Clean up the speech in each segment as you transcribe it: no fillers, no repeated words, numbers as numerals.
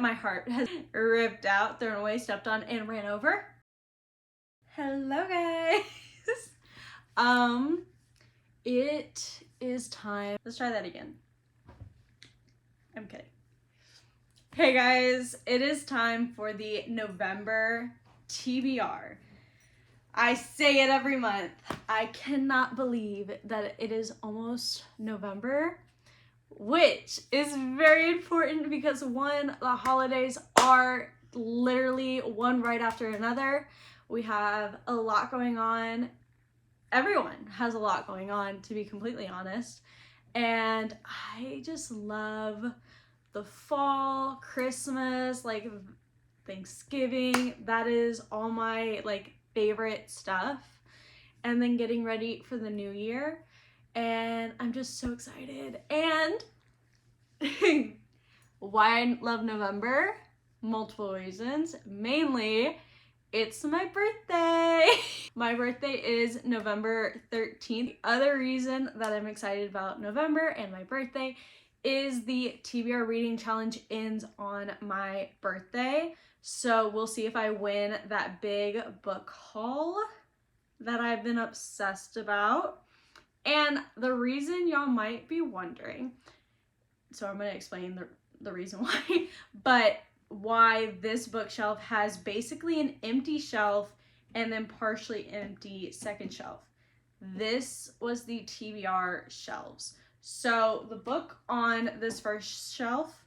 my heart has ripped out, thrown away, stepped on, and ran over. Hello guys. It is time. Let's try that again. I'm kidding. Hey guys, it is time for the November TBR. I say it every month. I cannot believe that it is almost November, which is very important because one, the holidays are literally one right after another. We have a lot going on. Everyone has a lot going on, to be completely honest. And I just love the fall, Christmas, like Thanksgiving. That is all my like favorite stuff. And then getting ready for the new year. And I'm just so excited. And why I love November? Multiple reasons. Mainly, it's my birthday. My birthday is November 13th. The other reason that I'm excited about November and my birthday is the TBR reading challenge ends on my birthday. So we'll see if I win that big book haul that I've been obsessed about. And the reason y'all might be wondering, so I'm going to explain the reason why, but why this bookshelf has basically an empty shelf and then partially empty second shelf. This was the TBR shelves. So the book on this first shelf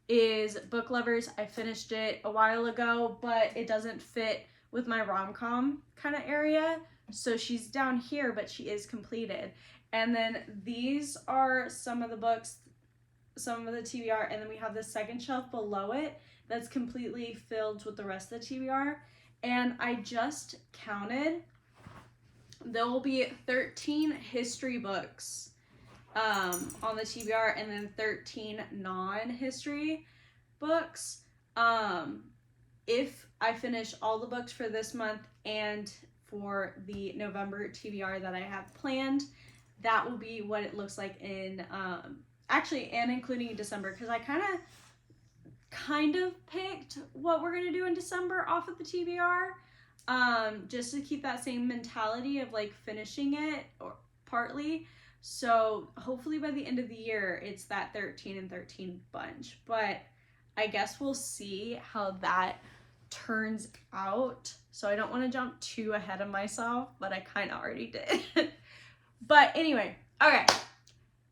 is Book Lovers. I finished it a while ago, but it doesn't fit with my rom-com kind of area. So she's down here, but she is completed. And then these are some of the books, some of the TBR, and then we have the second shelf below it that's completely filled with the rest of the TBR. And I just counted, there will be 13 history books on the TBR and then 13 non-history books. If I finish all the books for this month and for the November TBR that I have planned, that will be what it looks like in actually, and including December, because I kind of picked what we're gonna do in December off of the TBR, just to keep that same mentality of like finishing it, or partly. So hopefully by the end of the year, it's that 13 and 13 bunch. But I guess we'll see how that turns out. So I don't want to jump too ahead of myself, but I kind of already did. But anyway, okay.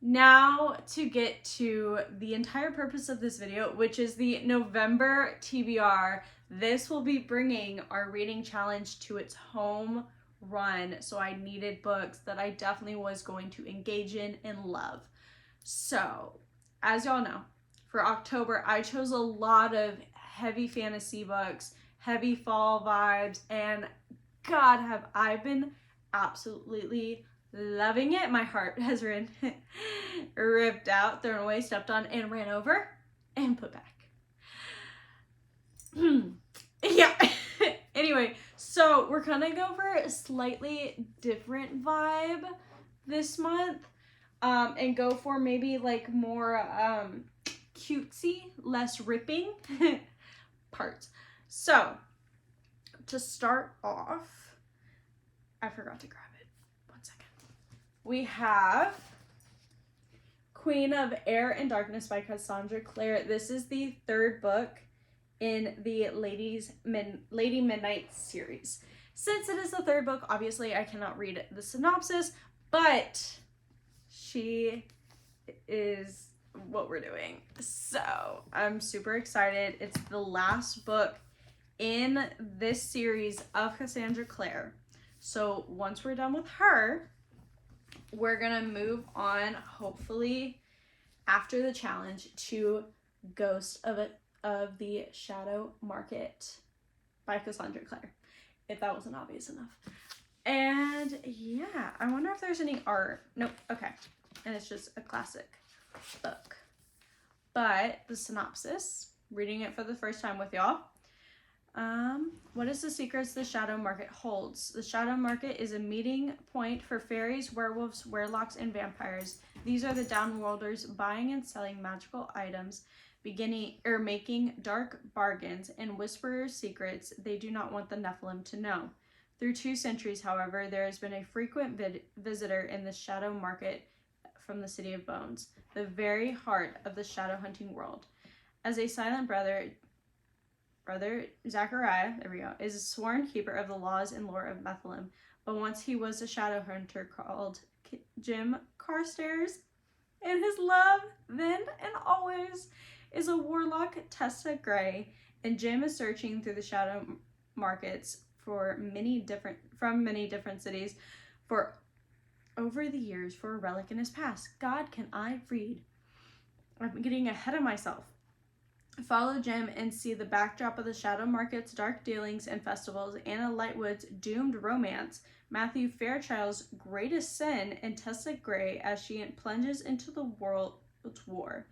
Now to get to the entire purpose of this video, which is the November TBR. This will be bringing our reading challenge to its home run. So I needed books that I definitely was going to engage in and love. So as y'all know, for October, I chose a lot of heavy fantasy books, heavy fall vibes, and God, have I been absolutely loving it. My heart has been ripped out, thrown away, stepped on, and ran over, and put back. Yeah. Anyway, so we're gonna go for a slightly different vibe this month, and go for maybe like more cutesy, less ripping parts. So to start off, I forgot to grab it. One second. We have Queen of Air and Darkness by Cassandra Clare. This is the third book in the Lady Midnight series. Since it is the third book, obviously I cannot read the synopsis, but she is what we're doing. So I'm super excited. It's the last book in this series of Cassandra Clare. So once we're done with her, we're gonna move on, hopefully after the challenge, to Ghost of the Shadow Market by Cassandra Clare, if that wasn't obvious enough. And yeah, I wonder if there's any art. Nope. Okay. And it's just a classic book. But the synopsis, reading it for the first time with y'all. What is the secrets the Shadow Market holds? The Shadow Market is a meeting point for fairies, werewolves, werelocks, and vampires. These are the downworlders buying and selling magical items. making dark bargains and whisperer secrets they do not want the Nephilim to know. Through 2 centuries, however, there has been a frequent visitor in the shadow market from the City of Bones, the very heart of the shadow hunting world. As a silent brother Zachariah, there we go, is a sworn keeper of the laws and lore of Nephilim, but once he was a shadow hunter called Jim Carstairs, and his love, then and always, is a warlock, Tessa Gray, and Jim is searching through the shadow markets from many different cities for over the years for a relic in his past. God, can I read? I'm getting ahead of myself. Follow Jim and see the backdrop of the shadow market's dark dealings and festivals, Anna Lightwood's doomed romance, Matthew Fairchild's greatest sin, and Tessa Gray as she plunges into the world's war.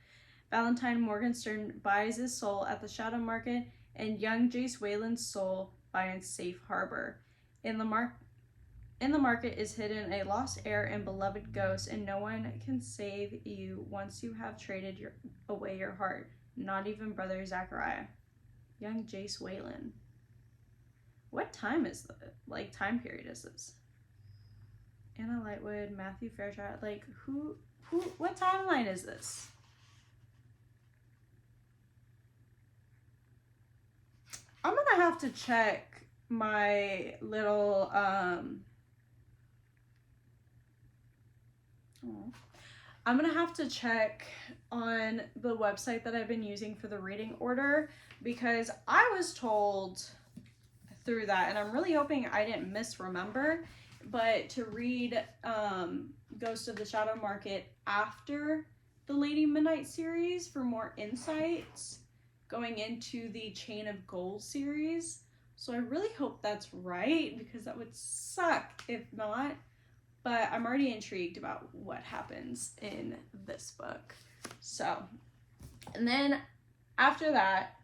Valentine Morgenstern buys his soul at the shadow market, and young Jace Wayland's soul finds safe harbor. In the market is hidden a lost heir and beloved ghost, and no one can save you once you have traded away your heart. Not even Brother Zachariah. Young Jace Wayland. What time is time period is this? Anna Lightwood, Matthew Fairchild, what timeline is this? I'm gonna have to check my little, I'm gonna have to check on the website that I've been using for the reading order, because I was told through that, and I'm really hoping I didn't misremember, but to read Ghost of the Shadow Market after the Lady Midnight series for more insights going into the Chain of Gold series. So I really hope that's right, because that would suck if not. But I'm already intrigued about what happens in this book. So, and then after that,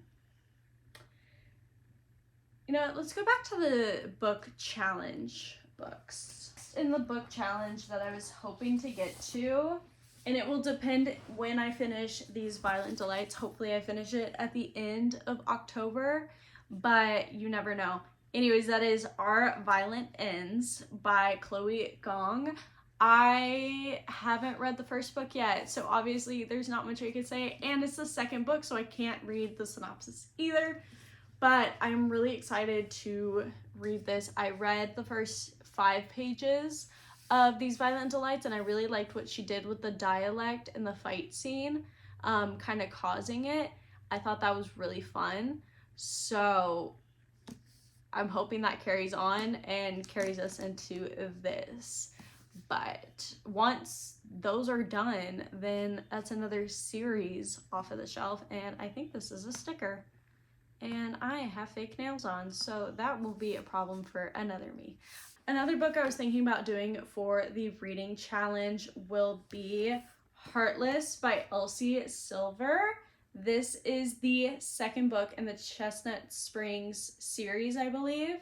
let's go back to the book challenge books. In the book challenge that I was hoping to get to, and it will depend when I finish these Violent Delights. Hopefully I finish it at the end of October, but you never know. Anyways, that is Our Violent Ends by Chloe Gong. I haven't read the first book yet, so obviously there's not much I could say, and it's the second book, so I can't read the synopsis either, but I'm really excited to read this. I read the first 5 pages of these Violent Delights, and I really liked what she did with the dialect and the fight scene, kind of causing it. I thought that was really fun, so I'm hoping that carries on and carries us into this. But once those are done, then that's another series off of the shelf, and I think this is a sticker. And I have fake nails on, so that will be a problem for another me. Another book I was thinking about doing for the reading challenge will be Heartless by Elsie Silver. This is the second book in the Chestnut Springs series, I believe.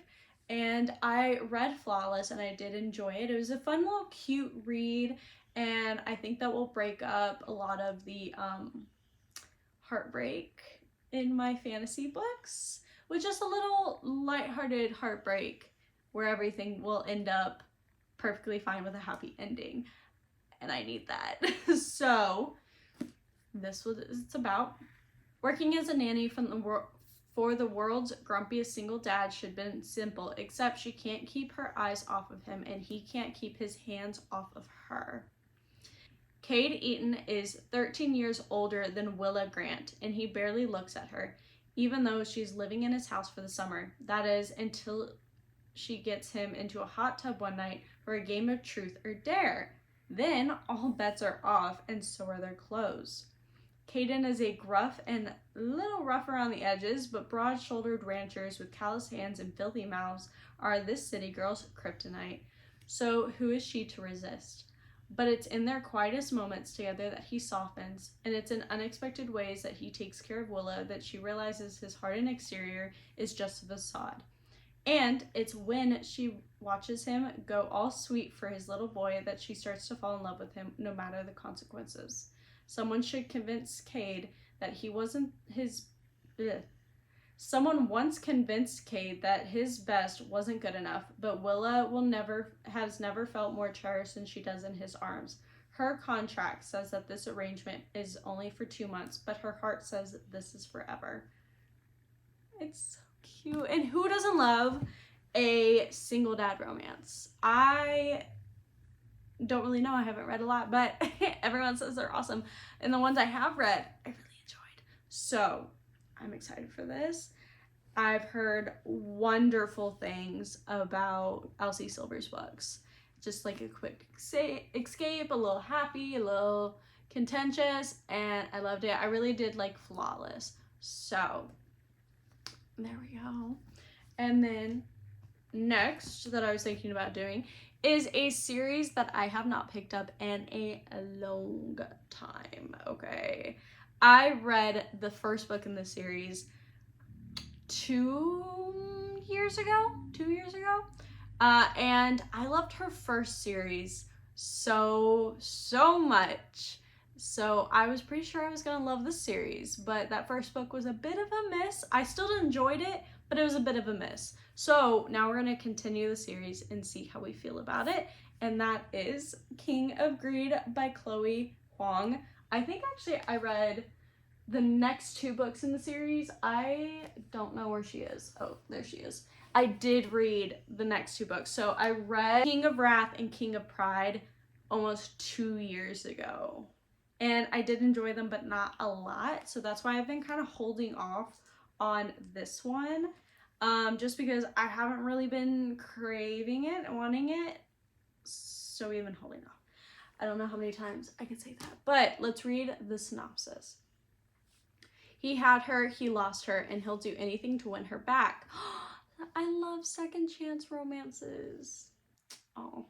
And I read Flawless and I did enjoy it. It was a fun little cute read, and I think that will break up a lot of the heartbreak in my fantasy books, with just a little lighthearted heartbreak where everything will end up perfectly fine with a happy ending. And I need that. So this was it's about. Working as a nanny for the world's grumpiest single dad should have been simple, except she can't keep her eyes off of him and he can't keep his hands off of her. Cade Eaton is 13 years older than Willa Grant, and he barely looks at her, even though she's living in his house for the summer. That is, until she gets him into a hot tub one night for a game of truth or dare. Then all bets are off, and so are their clothes. Caden is a gruff and a little rough around the edges, but broad-shouldered ranchers with callous hands and filthy mouths are this city girl's kryptonite. So who is she to resist? But it's in their quietest moments together that he softens, and it's in unexpected ways that he takes care of Willa that she realizes his hardened exterior is just a facade. And it's when she watches him go all sweet for his little boy that she starts to fall in love with him, no matter the consequences. Someone should convince Cade that he wasn't his... Ugh. Someone once convinced Cade that his best wasn't good enough, but Willa has never felt more cherished than she does in his arms. Her contract says that this arrangement is only for 2 months, but her heart says this is forever. It's so cute. And who doesn't love a single dad romance? I don't really know. I haven't read a lot, but everyone says they're awesome. And the ones I have read, I really enjoyed. So I'm excited for this. I've heard wonderful things about Elsie Silver's books. Just like a quick escape, a little happy, a little contentious, and I loved it. I really did like Flawless. So there we go. And then next that I was thinking about doing is a series that I have not picked up in a long time, okay? I read the first book in the series 2 years ago, and I loved her first series so much. So I was pretty sure I was gonna love this series, but that first book was a bit of a miss. I still enjoyed it, but it was a bit of a miss. So now we're gonna continue the series and see how we feel about it. And that is King of Greed by Chloe Huang. I think actually I read the next 2 books in the series. I don't know where she is. Oh, there she is. I did read the next 2 books. So I read King of Wrath and King of Pride almost 2 years ago. And I did enjoy them, but not a lot. So that's why I've been kind of holding off on this one. Just because I haven't really been craving it and wanting it. So we've been holding off. I don't know how many times I can say that. But let's read the synopsis. He had her, he lost her, and he'll do anything to win her back. I love second chance romances. Oh.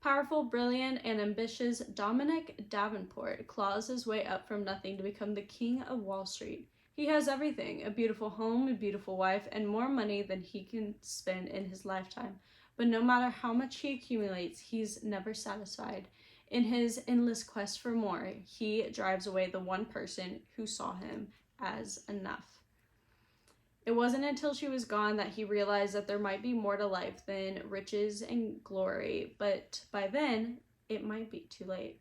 Powerful, brilliant, and ambitious Dominic Davenport claws his way up from nothing to become the king of Wall Street. He has everything, a beautiful home, a beautiful wife, and more money than he can spend in his lifetime. But no matter how much he accumulates, he's never satisfied. In his endless quest for more, he drives away the one person who saw him as enough. It wasn't until she was gone that he realized that there might be more to life than riches and glory, but by then, it might be too late.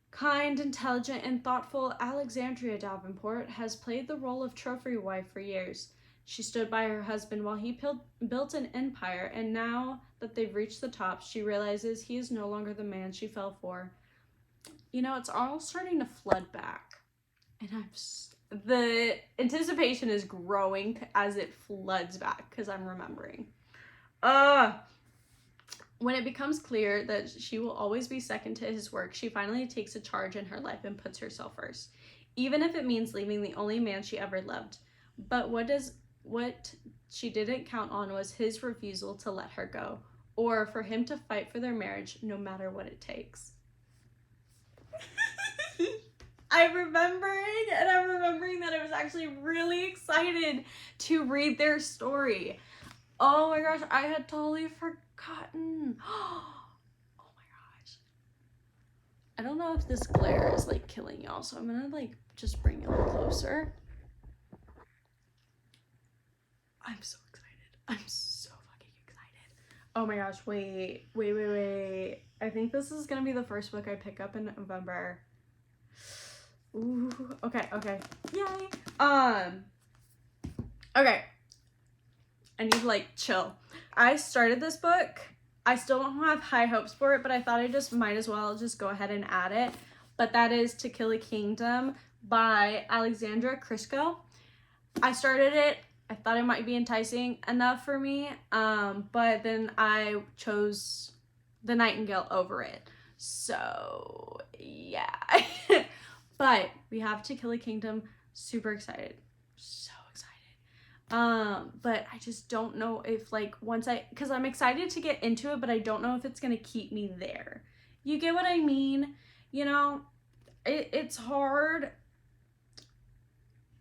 Kind, intelligent, and thoughtful Alexandria Davenport has played the role of trophy wife for years. She stood by her husband while he built an empire, and now that they've reached the top, she realizes he is no longer the man she fell for. You know, it's all starting to flood back, and the anticipation is growing as it floods back because I'm remembering. When it becomes clear that she will always be second to his work, she finally takes a charge in her life and puts herself first, even if it means leaving the only man she ever loved. But what she didn't count on was his refusal to let her go, or for him to fight for their marriage no matter what it takes. I'm remembering that I was actually really excited to read their story. Oh my gosh, I had totally forgotten. Oh my gosh. I don't know if this glare is like killing y'all, so I'm gonna like just bring it a little closer. I'm so excited. I'm so fucking excited. Oh my gosh, wait. I think this is gonna be the first book I pick up in November. Ooh, okay. Yay. Okay. I need to like chill. I started this book. I still don't have high hopes for it, but I thought I just might as well just go ahead and add it. But that is To Kill a Kingdom by Alexandra Crisco. I started it. I thought it might be enticing enough for me, but then I chose The Nightingale over it. So, yeah. But we have To Kill a Kingdom. Super excited. So excited. But I just don't know if like because I'm excited to get into it, but I don't know if it's gonna keep me there. You get what I mean? You know, it's hard.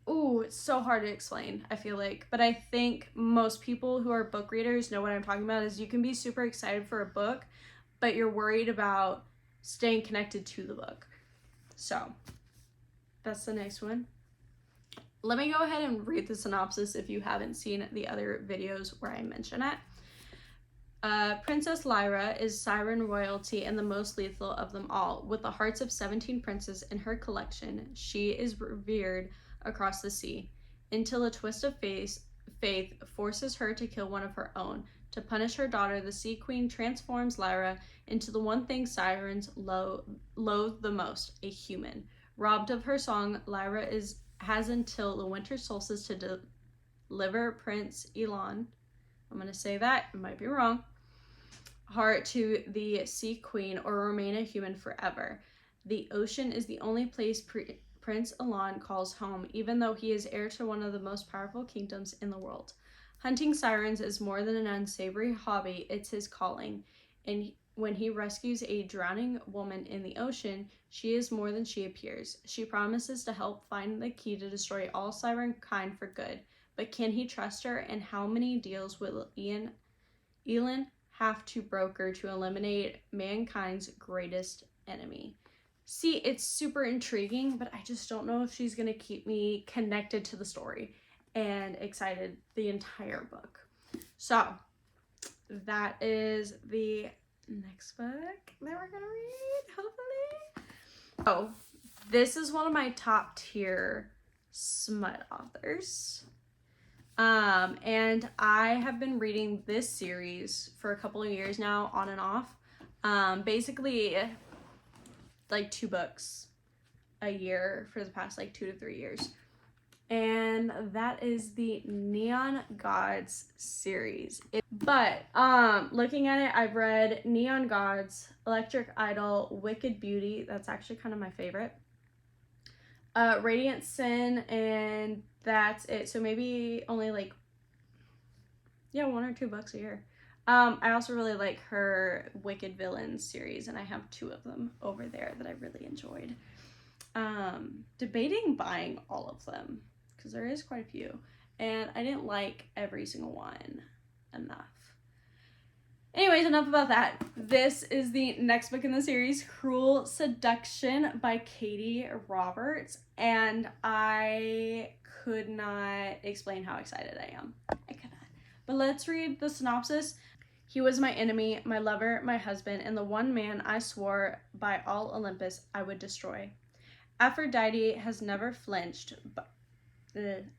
Ooh, it's so hard to explain, I feel like. But I think most people who are book readers know what I'm talking about. Is you can be super excited for a book, but you're worried about staying connected to the book. So that's the next one. Let me go ahead and read the synopsis if you haven't seen the other videos where I mention it. Princess Lyra is siren royalty and the most lethal of them all. With the hearts of 17 princes in her collection, she is revered across the sea, until a twist of faith forces her to kill one of her own. To punish her daughter, the Sea Queen transforms Lyra into the one thing sirens loathe the most, a human. Robbed of her song, Lyra has until the winter solstice to deliver Prince Elon, I'm going to say that, it might be wrong, heart to the Sea Queen or remain a human forever. The ocean is the only place Prince Elon calls home, even though he is heir to one of the most powerful kingdoms in the world. Hunting sirens is more than an unsavory hobby, it's his calling. And when he rescues a drowning woman in the ocean, she is more than she appears. She promises to help find the key to destroy all siren kind for good. But can he trust her, and how many deals will Elon have to broker to eliminate mankind's greatest enemy? See, it's super intriguing, but I just don't know if she's going to keep me connected to the story and excited the entire book. So, that is the next book that we're going to read, hopefully. Oh, this is one of my top tier smut authors. And I have been reading this series for a couple of years now, on and off. Basically, like 2 books a year for the past like 2 to 3 years. And that is the Neon Gods series. But looking at it, I've read Neon Gods, Electric Idol, Wicked Beauty. That's actually kind of my favorite. Radiant Sin, and that's it. So maybe only like, yeah, 1 or 2 books a year. I also really like her Wicked Villains series, and I have 2 of them over there that I really enjoyed. Debating buying all of them, because there is quite a few, and I didn't like every single one enough. Anyways, enough about that. This is the next book in the series, Cruel Seduction by Katie Roberts, and I could not explain how excited I am. I could not. But let's read the synopsis. He was my enemy, my lover, my husband, and the one man I swore by all Olympus I would destroy. Aphrodite has never flinched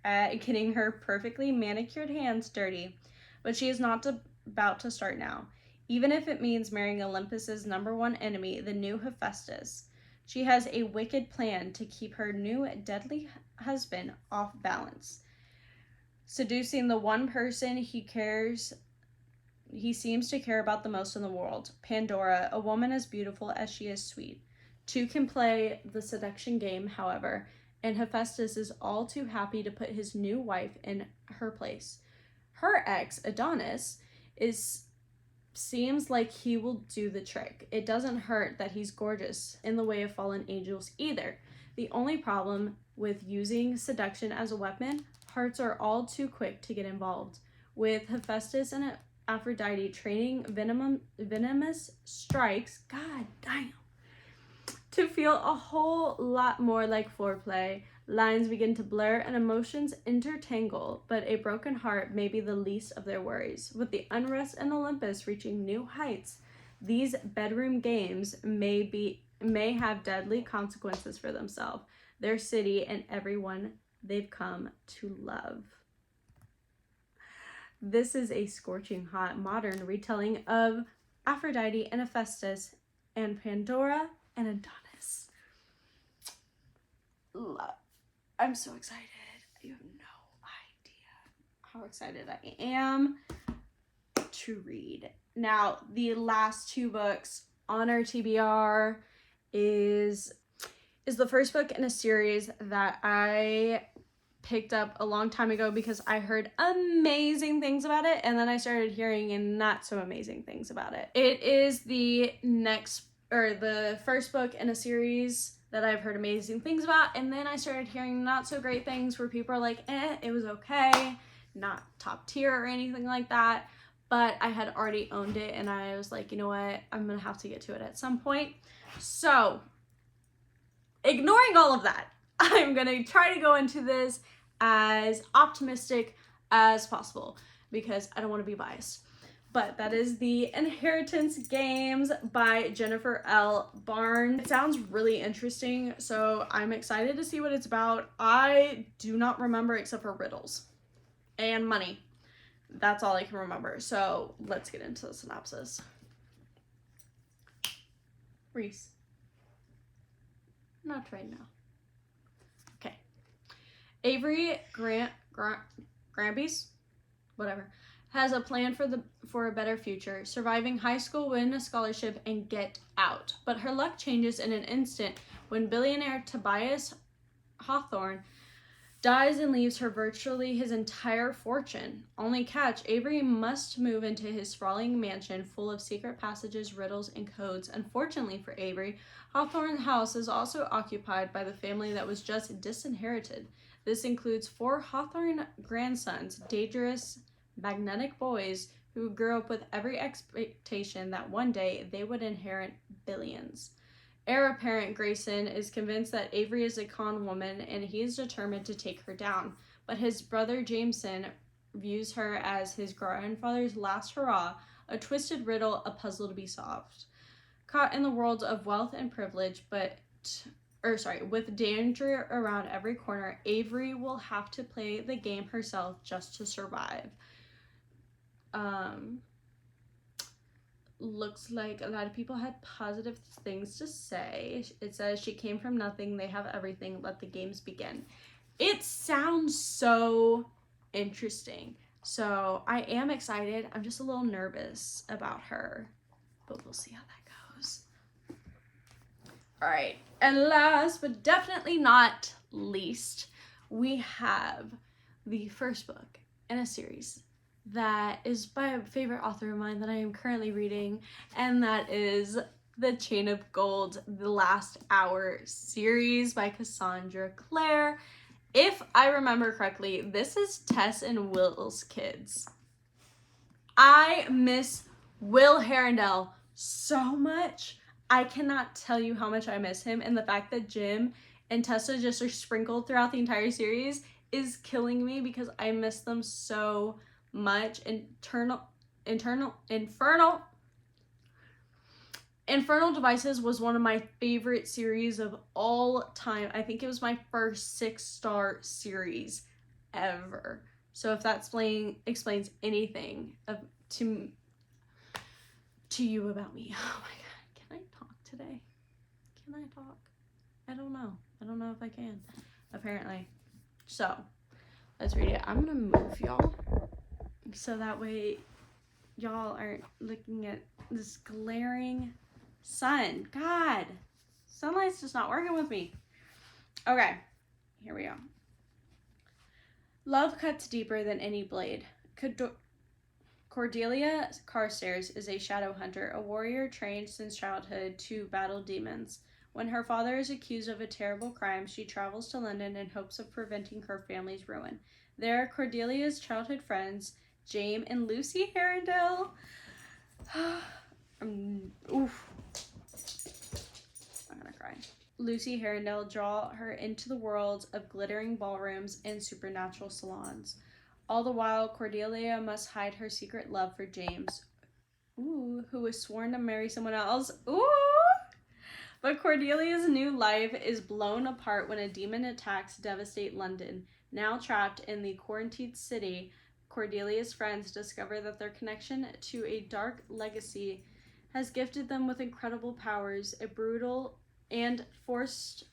at getting her perfectly manicured hands dirty, but she is not about to start now, even if it means marrying Olympus's #1 enemy, the new Hephaestus. She has a wicked plan to keep her new deadly husband off balance, seducing the one person he seems to care about the most in the world, Pandora, a woman as beautiful as she is sweet. 2 can play the seduction game, however, and Hephaestus is all too happy to put his new wife in her place. Her ex, Adonis, seems like he will do the trick. It doesn't hurt that he's gorgeous in the way of fallen angels either. The only problem with using seduction as a weapon, hearts are all too quick to get involved. With Hephaestus and Aphrodite training venomous strikes, god damn, to feel a whole lot more like foreplay, lines begin to blur and emotions intertangle, but a broken heart may be the least of their worries. With the unrest in Olympus reaching new heights, these bedroom games may have deadly consequences for themselves, their city, and everyone they've come to love. This is a scorching hot modern retelling of Aphrodite and Hephaestus and Pandora and Adonis. Love. I'm so excited. You have no idea how excited I am to read. Now, the last 2 books on our TBR is the first book in a series that I picked up a long time ago because I heard amazing things about it, and then I started hearing not so amazing things about it. It is the first book in a series that I've heard amazing things about, and then I started hearing not so great things where people are like, it was okay, not top tier or anything like that, but I had already owned it, and I was like, you know what, I'm gonna have to get to it at some point. So, ignoring all of that, I'm gonna try to go into this as optimistic as possible because I don't want to be biased. But that is The Inheritance Games by Jennifer L. Barnes. It sounds really interesting, so I'm excited to see what it's about. I do not remember except for riddles and money. That's all I can remember. So let's get into the synopsis. Reese. Not right now. Okay. Avery Grambies, whatever, has a plan for a better future, surviving high school, win a scholarship, and get out. But her luck changes in an instant when billionaire Tobias Hawthorne dies and leaves her virtually his entire fortune. Only catch, Avery must move into his sprawling mansion full of secret passages, riddles, and codes. Unfortunately for Avery, Hawthorne's house is also occupied by the family that was just disinherited. This includes 4 Hawthorne grandsons, dangerous, magnetic boys who grew up with every expectation that one day they would inherit billions. Heir apparent Grayson is convinced that Avery is a con woman and he is determined to take her down, but his brother Jameson views her as his grandfather's last hurrah, a twisted riddle, a puzzle to be solved. Caught in the world of wealth and privilege, with danger around every corner, Avery will have to play the game herself just to survive. Looks like a lot of people had positive things to say. It says, she came from nothing, they have everything, let the games begin. It sounds so interesting. So I am excited. I'm just a little nervous about her, but we'll see how that goes. All right, and last but definitely not least, we have the first book in a series that is by a favorite author of mine that I am currently reading, and that is The Chain of Gold, The Last Hour series by Cassandra Clare. If I remember correctly, this is Tess and Will's kids. I miss Will Herondale so much. I cannot tell you how much I miss him, and the fact that Jim and Tessa just are sprinkled throughout the entire series is killing me because I miss them so much. Infernal Devices was one of my favorite series of all time. I think it was my first 6-star series ever. So if that explains anything to you about me. Oh my god, can I talk today? Can I talk? I don't know if I can, apparently. So let's read it. I'm gonna move y'all so that way y'all aren't looking at this glaring sun. God, sunlight's just not working with me. Okay, here we go. Love cuts deeper than any blade. Cordelia Carstairs is a shadow hunter, a warrior trained since childhood to battle demons. When her father is accused of a terrible crime, she travels to London in hopes of preventing her family's ruin. There, Cordelia's childhood friends, James and Lucy Herondale, oof, I'm gonna cry. Lucy Herondale draw her into the world of glittering ballrooms and supernatural salons. All the while, Cordelia must hide her secret love for James, who was sworn to marry someone else. But Cordelia's new life is blown apart when a demon attacks devastate London. Now trapped in the quarantined city, Cordelia's friends discover that their connection to a dark legacy has gifted them with incredible powers, forced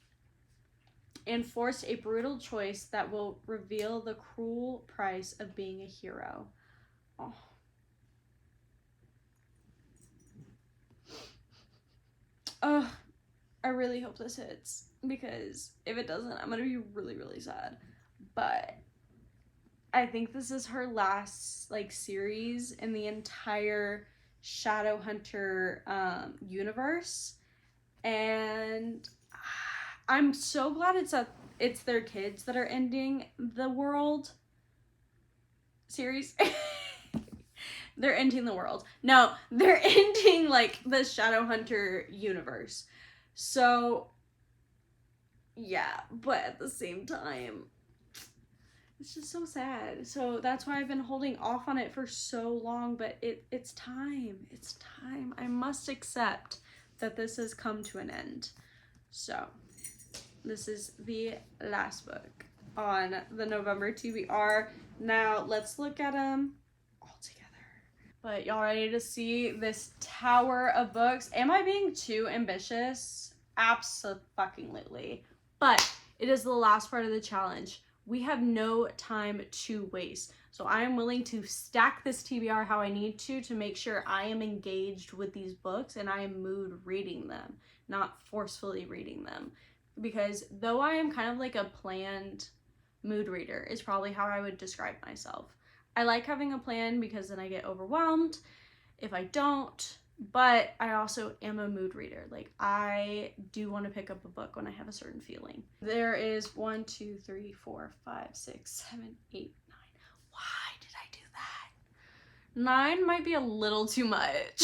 a brutal choice that will reveal the cruel price of being a hero. Oh. I really hope this hits, because if it doesn't, I'm gonna be really, really sad. But I think this is her last series in the entire Shadowhunter universe, and I'm so glad it's their kids that are ending the world series. They're ending the world. No, they're ending the Shadowhunter universe. So yeah, but at the same time, it's just so sad. So that's why I've been holding off on it for so long, but it's time. It's time. I must accept that this has come to an end. So this is the last book on the November TBR. Now let's look at them all together. But y'all ready to see this tower of books? Am I being too ambitious? Absolutely. But it is the last part of the challenge. We have no time to waste. So I am willing to stack this TBR how I need to make sure I am engaged with these books and I am mood reading them, not forcefully reading them. Because though I am kind of like a planned mood reader is probably how I would describe myself. I like having a plan because then I get overwhelmed if I don't, but I also am a mood reader. Like, I do want to pick up a book when I have a certain feeling. There is 1, 2, 3, 4, 5, 6, 7, 8, 9. Why did I do that? 9 might be a little too much.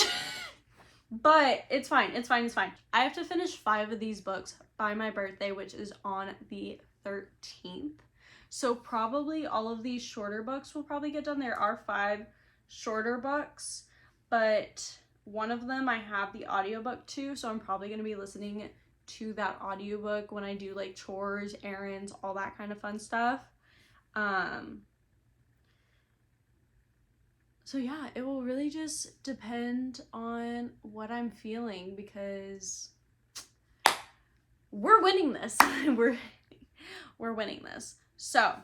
But it's fine. It's fine. It's fine. I have to finish 5 of these books by my birthday, which is on the 13th. So probably all of these shorter books will probably get done. There are 5 shorter books, but one of them I have the audiobook to, so I'm probably going to be listening to that audiobook when I do like chores, errands, all that kind of fun stuff. So yeah, it will really just depend on what I'm feeling because we're winning this. we're winning this. So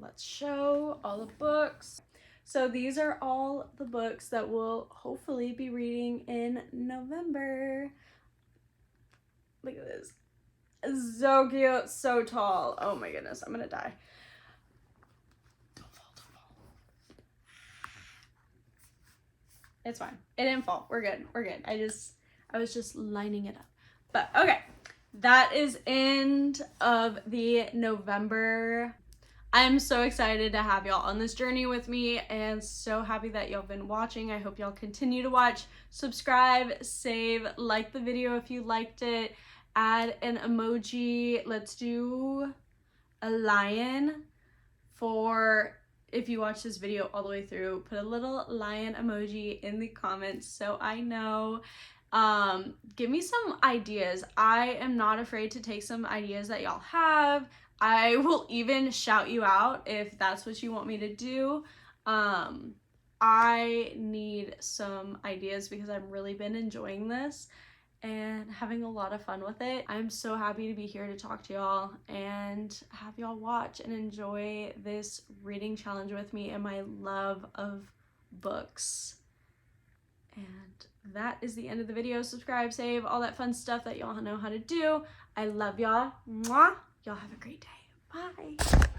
let's show all the books. So these are all the books that we'll hopefully be reading in November. Look at this. So cute, so tall. Oh my goodness, I'm gonna die. Don't fall, don't fall. It's fine. It didn't fall. We're good. We're good. I was just lining it up. But okay. That is end of the November. I'm so excited to have y'all on this journey with me and so happy that y'all been watching. I hope y'all continue to watch. Subscribe, save, like the video if you liked it. Add an emoji. Let's do a lion for if you watch this video all the way through. Put a little lion emoji in the comments so I know. Give me some ideas. I am not afraid to take some ideas that y'all have. I will even shout you out if that's what you want me to do. I need some ideas because I've really been enjoying this and having a lot of fun with it. I'm so happy to be here to talk to y'all and have y'all watch and enjoy this reading challenge with me and my love of books. And that is the end of the video. Subscribe, save, all that fun stuff that y'all know how to do. I love y'all. Mwah. Y'all have a great day. Bye.